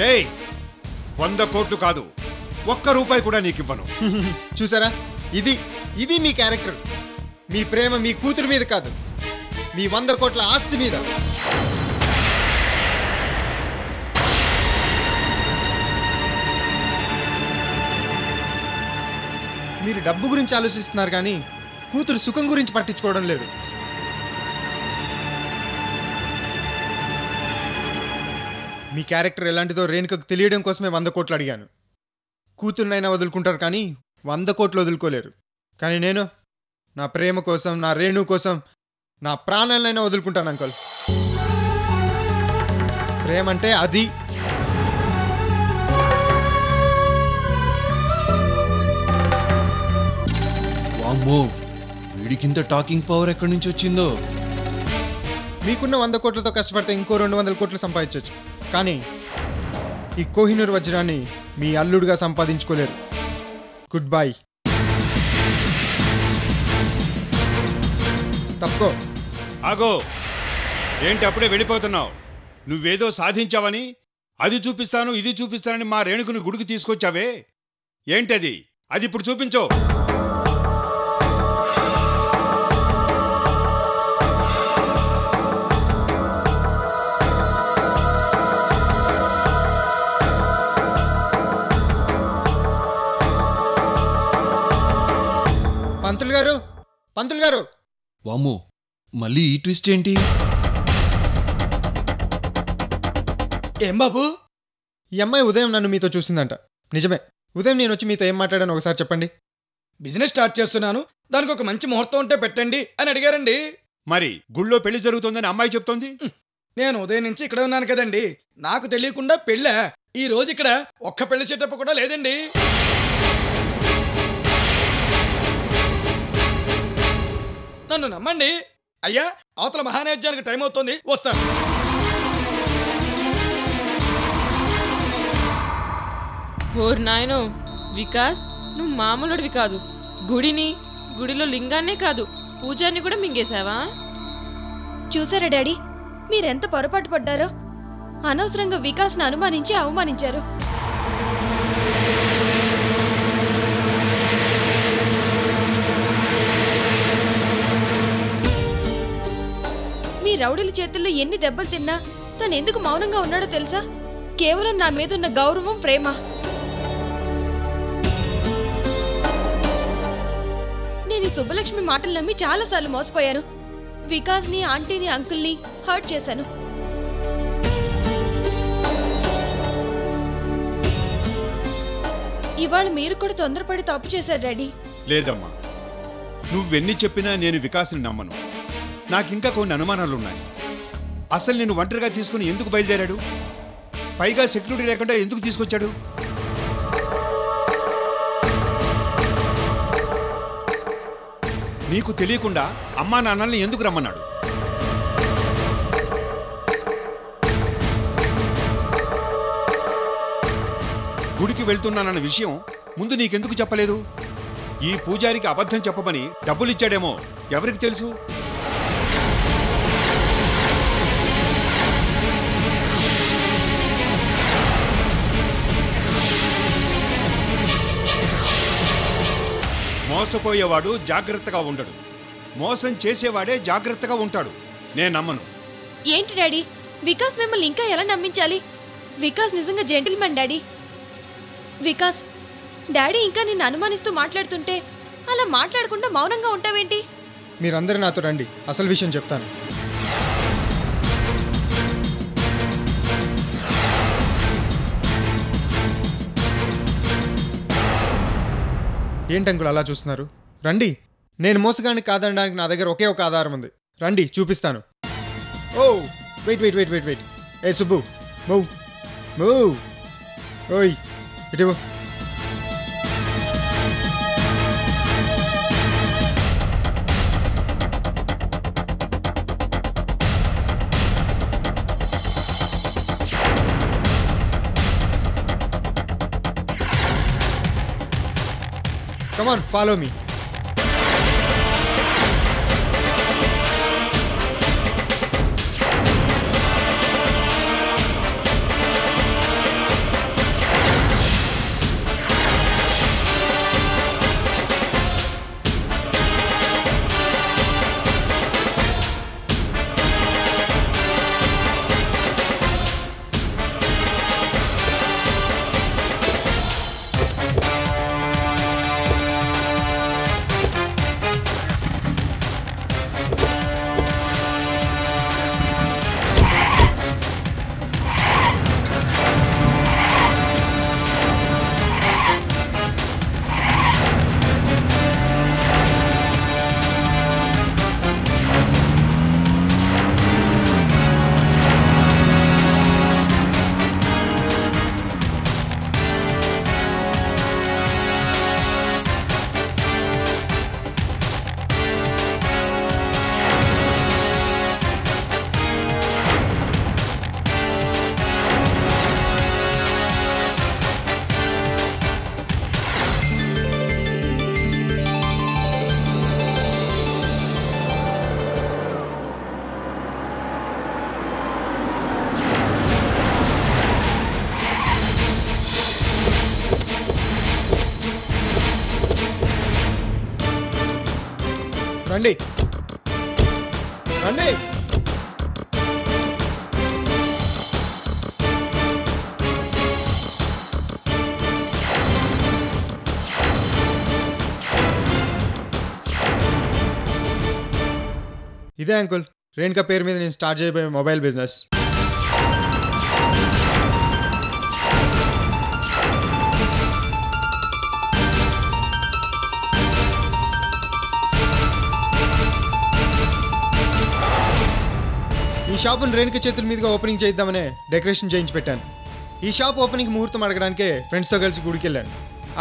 ఏయ్ 100 కోట్లు కాదు, 1 రూపాయి కూడా నీకు ఇవ్వను. చూసారా, ఇది మీ క్యారెక్టర్. మీ ప్రేమ మీ కూతురు మీద కాదు, మీ 100 కోట్ల ఆస్తి మీద. మీరు డబ్బు గురించి ఆలోచిస్తున్నారు కానీ కూతురు సుఖం గురించి పట్టించుకోవడం లేదు. మీ క్యారెక్టర్ ఎలాంటిదో రేణుకకు తెలియడం కోసమే 100 కోట్లు అడిగాను. కూతురునైనా వదులుకుంటారు కానీ 100 కోట్లు వదులుకోలేరు. కానీ నేను నా ప్రేమ కోసం, నా రేణు కోసం నా ప్రాణాలైనా వదులుకుంటాను అంకుల్. ప్రేమ అంటే అది. వామ్మో, వీడికింత టాకింగ్ పవర్ ఎక్కడి నుంచి వచ్చిందో. మీకున్న 100 కోట్లతో కష్టపడితే ఇంకో 200 కోట్లు సంపాదించవచ్చు. కానీ ఈ కోహినూర్ వజ్రాన్ని మీ అల్లుడుగా సంపాదించుకోలేరు. Good bye. తప్పుకో. ఆగో, ఏంటి అప్పుడే వెళ్ళిపోతున్నావు? నువ్వేదో సాధించావని, అది చూపిస్తాను ఇది చూపిస్తానని మా రేణుకుని గుడికి తీసుకొచ్చావే, ఏంటది? అది ఇప్పుడు చూపించో. పంతులు గారు. వామ్మో, మళ్ళీ ఈ ట్విస్ట్ ఏంటి? ఏం బాబు? ఈ అమ్మాయి ఉదయం నన్ను మీతో చూసిందంట. నిజమే. ఉదయం నేను వచ్చి మీతో ఏం మాట్లాడాను ఒకసారి చెప్పండి. బిజినెస్ స్టార్ట్ చేస్తున్నాను, దానికి ఒక మంచి ముహూర్తం ఉంటే పెట్టండి అని అడిగారండి. మరి గుళ్ళో పెళ్లి జరుగుతుందని అమ్మాయి చెప్తోంది. నేను ఉదయం నుంచి ఇక్కడే ఉన్నాను కదండి, నాకు తెలియకుండా పెళ్ళా? ఈ రోజు ఇక్కడ ఒక్క పెళ్లి సెటప్ కూడా లేదండి. నన్ను నమ్మండి అయ్యా, అవతల మహానైవేద్యానికి టైం అవుతుంది, వస్తాను. ఓర్ నాయనో వికాస్, నువ్వు మామూలుడివి కాదు. గుడిలో లింగాన్నే కాదు, పూజాన్ని కూడా మింగేశావా? చూసారా డాడీ, మీరెంత పొరపాటు పడ్డారో. అనవసరంగా వికాస్ను అనుమానించి అవమానించారు. మీ రౌడీల చేతుల్లో ఎన్ని దెబ్బలు తిన్నా తను ఎందుకు మౌనంగా ఉన్నాడో తెలుసా? కేవలం నా మీద ఉన్న గౌరవం, ప్రేమ. నేను ఈ సుబ్బలక్ష్మి మాటలు నమ్మి చాలాసార్లు మోసపోయాను. వికాస్ని, ఆంటీని, అంకుల్ని హర్ట్ చేశాను. ఇవాళ మీరు కూడా తొందరపడి తప్పు చేశారు డాడీ. లేదమ్మా, నువ్వెన్ని చెప్పినా నేను వికాస్ని నమ్మను. నాకింకా కొన్ని అనుమానాలున్నాయి. అసలు నేను ఒంటరిగా తీసుకుని ఎందుకు బయలుదేరాడు? పైగా సెక్యూరిటీ లేకుండా ఎందుకు తీసుకొచ్చాడు? నీకు తెలియకుండా అమ్మా నాన్నల్ని ఎందుకు రమ్మన్నాడు? గుడికి వెళ్తున్నానన్న విషయం ముందు నీకెందుకు చెప్పలేదు? ఈ పూజారికి అబద్ధం చెప్పమని డబ్బులిచ్చాడేమో, ఎవరికి తెలుసు? మోసపోయేవాడు జాగ్రత్తగా ఉండడు, మోసం చేసేవాడే జాగ్రత్తగా ఉంటాడు. నేను నమ్మను. ఏంటి డాడీ, వికాస్ మిమ్మల్ని ఇంకా ఎలా నమ్మించాలి? వికాస్ నిజంగా జెంటిల్మెన్ డాడీ. వికాస్, డాడీ ఇంకా నిన్ను అనుమానిస్తూ మాట్లాడుతుంటే అలా మాట్లాడకుండా మౌనంగా ఉంటావేంటి? మీరందరూ నాతో రండి, అసలు విషయం చెప్తాను. ఏంటంకులు అలా చూస్తున్నారు? రండి. నేను మోసగాన్ని కాదనడానికి నా దగ్గర ఒకే ఒక ఆధారం ఉంది. రండి, చూపిస్తాను. ఓ వెయిట్. ఏ సుబ్బు, మూవ్. ఓయ్ ఇటు. Come on, follow me. రండి రండి. ఇదే అంకుల్ రేణుక పేరు మీద నేను స్టార్ట్ చేయబోయే మొబైల్ బిజినెస్. ఈ షాపును రేణుక చేతుల మీదుగా ఓపెనింగ్ చేద్దామనే డెకరేషన్ చేయించి పెట్టాను. ఈ షాప్ ఓపెనింగ్ ముహూర్తం అడగడానికే ఫ్రెండ్స్తో కలిసి గుడికి వెళ్ళాను.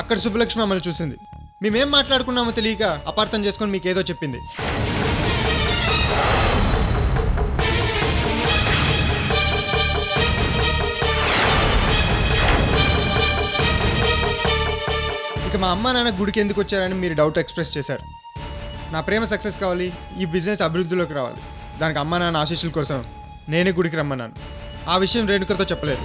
అక్కడ సుబ్బలక్ష్మి మమ్మల్ని చూసింది. మేమేం మాట్లాడుకున్నామో తెలియక అపార్థం చేసుకొని మీకేదో చెప్పింది. ఇక మా అమ్మ నాన్న గుడికి ఎందుకు వచ్చారని మీరు డౌట్ ఎక్స్ప్రెస్ చేశారు. నా ప్రేమ సక్సెస్ కావాలి, ఈ బిజినెస్ అభివృద్ధిలోకి రావాలి. దానికి అమ్మ నాన్న ఆశీస్సుల కోసం నేనే గుడికి రమ్మన్నాను. ఆ విషయం రేణుకతో చెప్పలేదు.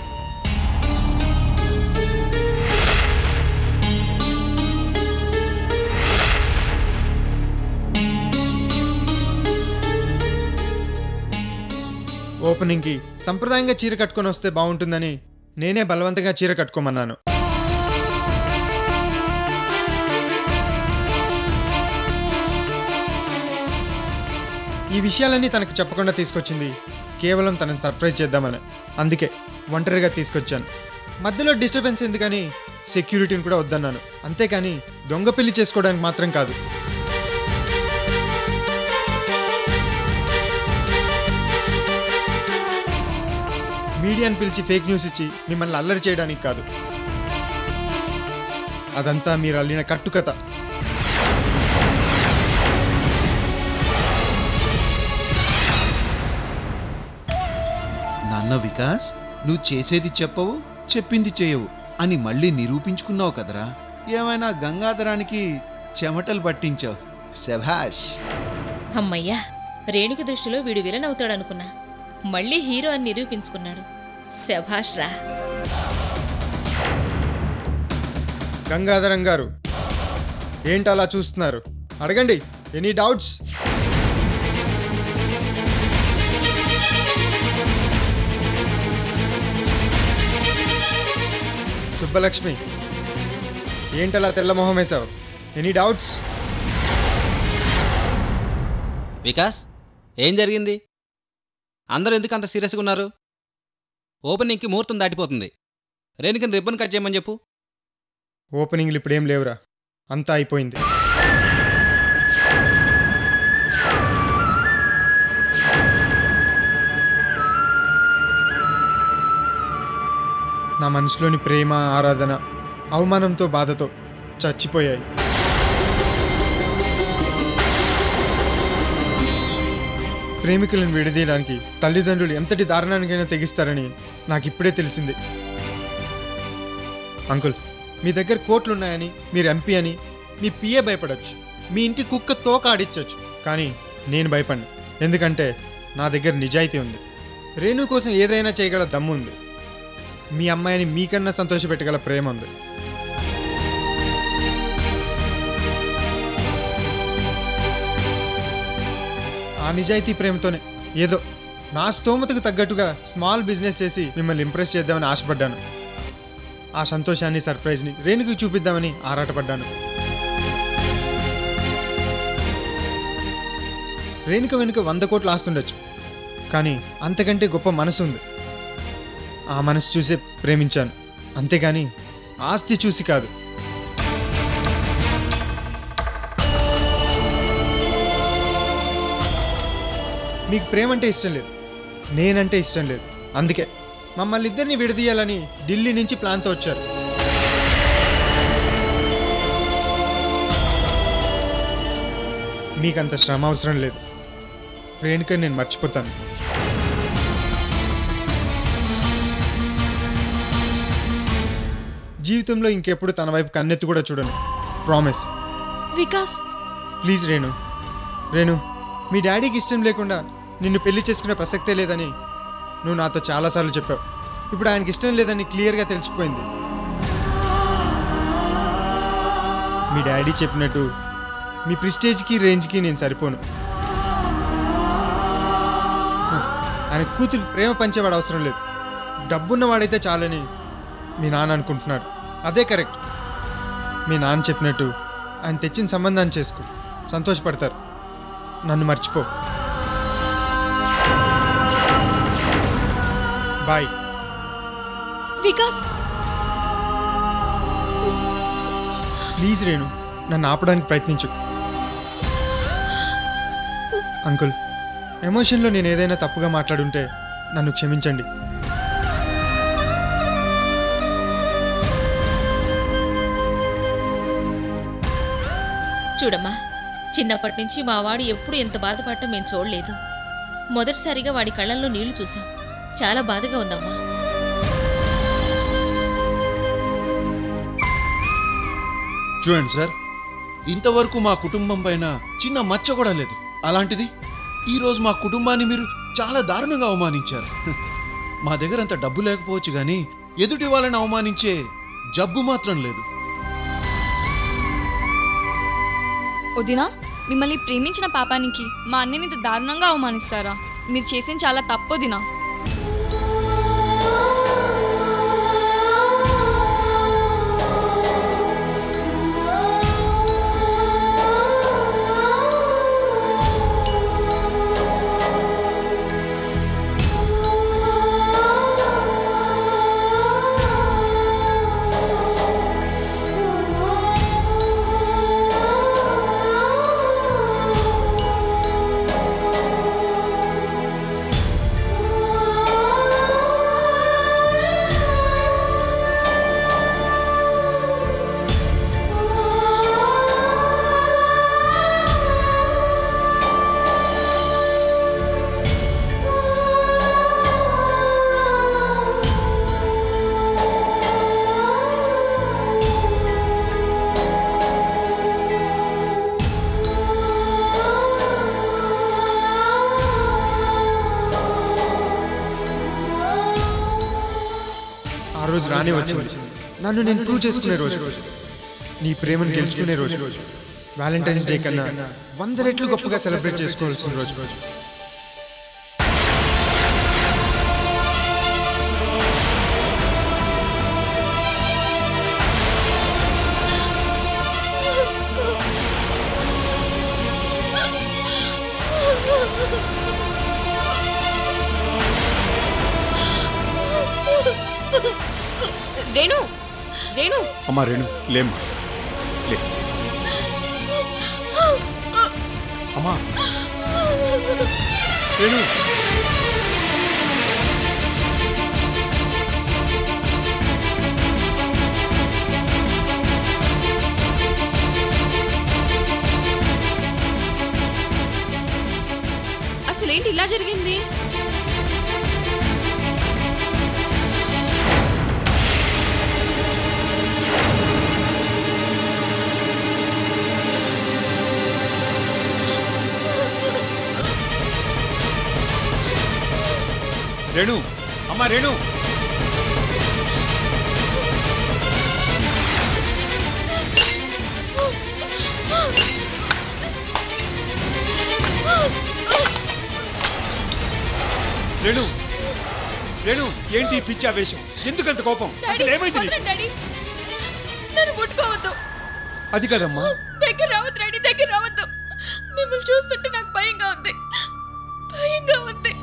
ఓపెనింగ్కి సంప్రదాయంగా చీర కట్టుకొని వస్తే బాగుంటుందని నేనే బలవంతంగా చీర కట్టుకోమన్నాను. ఈ విషయాలన్నీ తనకు చెప్పకుండా తీసుకొచ్చింది కేవలం తనని సర్ప్రైజ్ చేద్దామని. అందుకే ఒంటరిగా తీసుకొచ్చాను. మధ్యలో డిస్టర్బెన్స్ ఎందుకని సెక్యూరిటీని కూడా వద్దన్నాను. అంతేకాని దొంగ పెళ్లి చేసుకోవడానికి మాత్రం కాదు. మీడియాని పిలిచి ఫేక్ న్యూస్ ఇచ్చి మిమ్మల్ని అల్లరి చేయడానికి కాదు. అదంతా మీరు అల్లిన కట్టుకథ. నాన్న వికాస్, నువ్వు చేసేది చెప్పవు, చెప్పింది చేయవు అని మళ్ళీ నిరూపించుకున్నావు కదరా. ఏమైనా గంగాధరానికి చెమటలు పట్టించావు. శభాష్. అమ్మయ్యా, రేణుక దృష్టిలో వీడు విలన్ అవుతాడనుకున్నా. మళ్ళీ హీరో అని నిరూపించుకున్నాడు. శభాష్ రా. గంగాధరం గారు ఏంటి అలా చూస్తున్నారు? అడగండి. Any doubts? సుబ్బలక్ష్మి ఏంటలా తెల్లమొహం వేశావు? Any doubts? వికాస్, ఏం జరిగింది? అందరూ ఎందుకు అంత సీరియస్గా ఉన్నారు? ఓపెనింగ్కి ముహూర్తం దాటిపోతుంది. రేణుకని రిబ్బన్ కట్ చేయమని చెప్పు. ఓపెనింగ్లు ఇప్పుడేం లేవురా, అంతా అయిపోయింది. నా మనసులోని ప్రేమ, ఆరాధన అవమానంతో, బాధతో చచ్చిపోయాయి. ప్రేమికులను విడదీయడానికి తల్లిదండ్రులు ఎంతటి దారుణానికైనా తెగిస్తారని నాకు ఇప్పుడే తెలిసింది. అంకుల్, మీ దగ్గర కోట్లున్నాయని, మీరు ఎంపీ అని మీ పిఏ భయపడవచ్చు, మీ ఇంటి కుక్క తోక ఆడించవచ్చు. కానీ నేను భయపడను. ఎందుకంటే నా దగ్గర నిజాయితీ ఉంది. రేణు కోసం ఏదైనా చేయగల దమ్ము ఉంది. మీ అమ్మాయిని మీకన్నా సంతోషపెట్టగల ప్రేమ ఉంది. ఆ నిజాయితీ ప్రేమతోనే ఏదో నా స్తోమతకు తగ్గట్టుగా స్మాల్ బిజినెస్ చేసి మిమ్మల్ని ఇంప్రెస్ చేద్దామని ఆశపడ్డాను. ఆ సంతోషాన్ని, సర్ప్రైజ్ని రేణుకి చూపిద్దామని ఆరాటపడ్డాను. రేణుక వెనుక 100 కోట్లు ఆస్తుండొచ్చు, కానీ అంతకంటే గొప్ప మనసు ఉంది. ఆ మనసు చూసే ప్రేమించాను, అంతేగాని ఆస్తి చూసి కాదు. మీకు ప్రేమ అంటే ఇష్టం లేదు, నేనంటే ఇష్టం లేదు. అందుకే మమ్మల్ని ఇద్దరిని విడదీయాలని ఢిల్లీ నుంచి ప్లాన్తో వచ్చారు. మీకంత శ్రమ అవసరం లేదు. రేణుకని నేను మర్చిపోతాను. జీవితంలో ఇంకెప్పుడు తన వైపు కన్నెత్తి కూడా చూడను. ప్రామిస్. వికాస్, ప్లీజ్ రేణు. రేణు, మీ డాడీకి ఇష్టం లేకుండా నిన్ను పెళ్లి చేసుకునే ప్రసక్తే లేదని నువ్వు నాతో చాలాసార్లు చెప్పావు. ఇప్పుడు ఆయనకి ఇష్టం లేదని క్లియర్గా తెలిసిపోయింది. మీ డాడీ చెప్పినట్టు మీ ప్రిస్టేజ్కి రేంజ్కి నేను సరిపోను. ఆయన కూతురు ప్రేమ పంచేవాడు అవసరం లేదు, డబ్బున్నవాడైతే చాలని మీ నాన్న అనుకుంటున్నాడు. అదే కరెక్ట్. మీ నాన్న చెప్పినట్టు ఆయన తెచ్చిన సంబంధాన్ని చేసుకో, సంతోషపడతారు. నన్ను మర్చిపో. బాయ్. వికాస్ ప్లీజ్ రేణు, నన్ను ఆపడానికి ప్రయత్నించు. అంకుల్, ఎమోషన్లో నేను ఏదైనా తప్పుగా మాట్లాడుంటే నన్ను క్షమించండి. చూడమ్మా, చిన్నప్పటి నుంచి మా వాడు ఎప్పుడు ఎంత బాధపడటం మేము చూడలేదు. మొదటిసారిగా వాడి కళ్ళల్లో నీళ్లు చూసాం. చాలా బాధగా ఉందమ్మా. చూడండి సార్, ఇంతవరకు మా కుటుంబం పైన చిన్న మచ్చ కూడా లేదు. అలాంటిది ఈరోజు మా కుటుంబాన్ని మీరు చాలా దారుణంగా అవమానించారు. మా దగ్గర అంత డబ్బు లేకపోవచ్చు కానీ ఎదుటి వాళ్ళని అవమానించే జబ్బు మాత్రం లేదు. వదినా, మిమ్మల్ని ప్రేమించిన పాపానికి మా అన్నని ఇంత దారుణంగా అవమానిస్తారా? మీరు చేసిన చాలా తప్పు వదినా. ఆ రోజు రాని వచ్చింది, నన్ను నేను ప్రూవ్ చేసుకునే రోజు, నీ ప్రేమను గెలుచుకునే రోజు, వ్యాలంటైన్స్ డే కన్నా 100 రెట్లు గొప్పగా సెలబ్రేట్ చేసుకోవాల్సిన రోజు. రేణు, రేణు, అమ్మా రేణు, లేమ్మా, లే అమ్మా రేణు. అసలేంటి ఇలా జరిగింది? రేణు, అమ్మా రేణు. రేణు, రేణు, ఏంటి పిచ్చి ఆవేశం? ఎందుకంత కోపం? అసలు ఏమైంది నీకు? డాడీ, నన్ను ముట్టుకోవద్దు. అది కదమ్మా. దగ్గర రావద్దు డాడీ, దగ్గర రావద్దు. మిమ్మల్ని చూస్తుంటే నాకు భయంగా ఉంది, భయంగా ఉంది.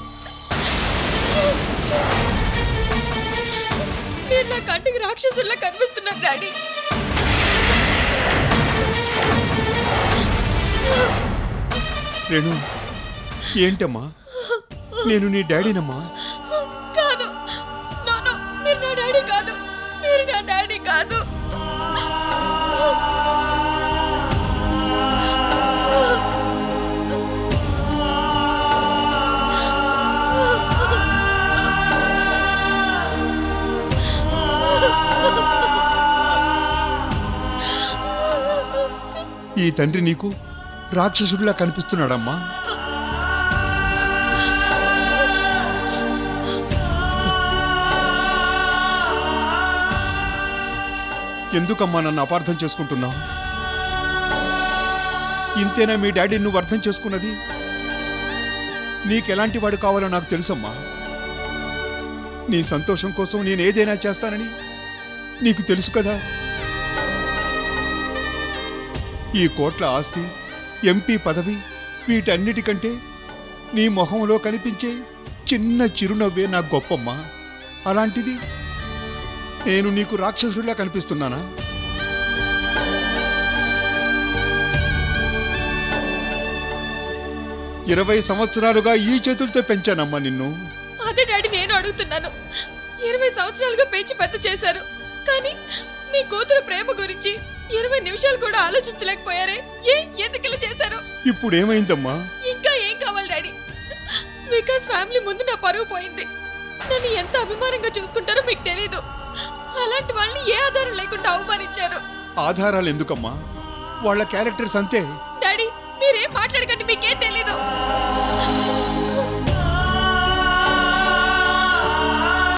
మీరు నా కంటికి రాక్షసుల్లా కనిపిస్తున్నారు డాడీ. రేణు, ఏంటమ్మా? నేను నీ డాడీనమ్మా. కాదు, నో, మీరు నా డాడీ కాదు, మీరు నా డాడీ కాదు. ఈ తండ్రి నీకు రాక్షసుడిలా కనిపిస్తున్నాడమ్మా. ఎందుకమ్మా నన్ను అపార్థం చేసుకుంటున్నావు? ఇంతేనా మీ డాడీ నువ్వు అర్థం చేసుకున్నది? నీకెలాంటి వాడు కావాలో నాకు తెలుసమ్మా. నీ సంతోషం కోసం నేను ఏదైనా చేస్తానని నీకు తెలుసు కదా. ఈ కోట్ల ఆస్తి, ఎంపీ పదవి, వీటన్నిటికంటే నీ మొహంలో కనిపించే చిన్న చిరునవ్వే నాకు గొప్పమ్మా. అలాంటిది నేను నీకు రాక్షసుడిలా కనిపిస్తున్నానా? ఇరవై సంవత్సరాలుగా ఈ చేతులతో పెంచానమ్మా నిన్ను. అదే డాడీ నేను అడుగుతున్నాను. 20 సంవత్సరాలుగా పెంచి పెద్ద చేశారు, కానీ మీ కూతురు ప్రేమ గురించి 20 నిమిషాలు కూడా ఆలోచించలేకపోయారే. ఎందుకు ఇలా చేశారు? ఇప్పుడు ఏమైందమ్మా? ఇంకా ఏం కావాలి డాడీ? వికాస్ ఫ్యామిలీ ముందు నా పరువు పోయింది. నన్ను ఎంత అభిమానంగా చూసుకుంటారో మీకు తెలీదు. అలాంటి వాళ్ళని ఏ ఆధారం లేకుండా అవమానించారు. ఆధారాలు ఎందుకమ్మా? వాళ్ళ క్యారెక్టర్స్ అంతే. డాడీ మీరేం మాట్లాడకండి, మీకేం తెలీదు.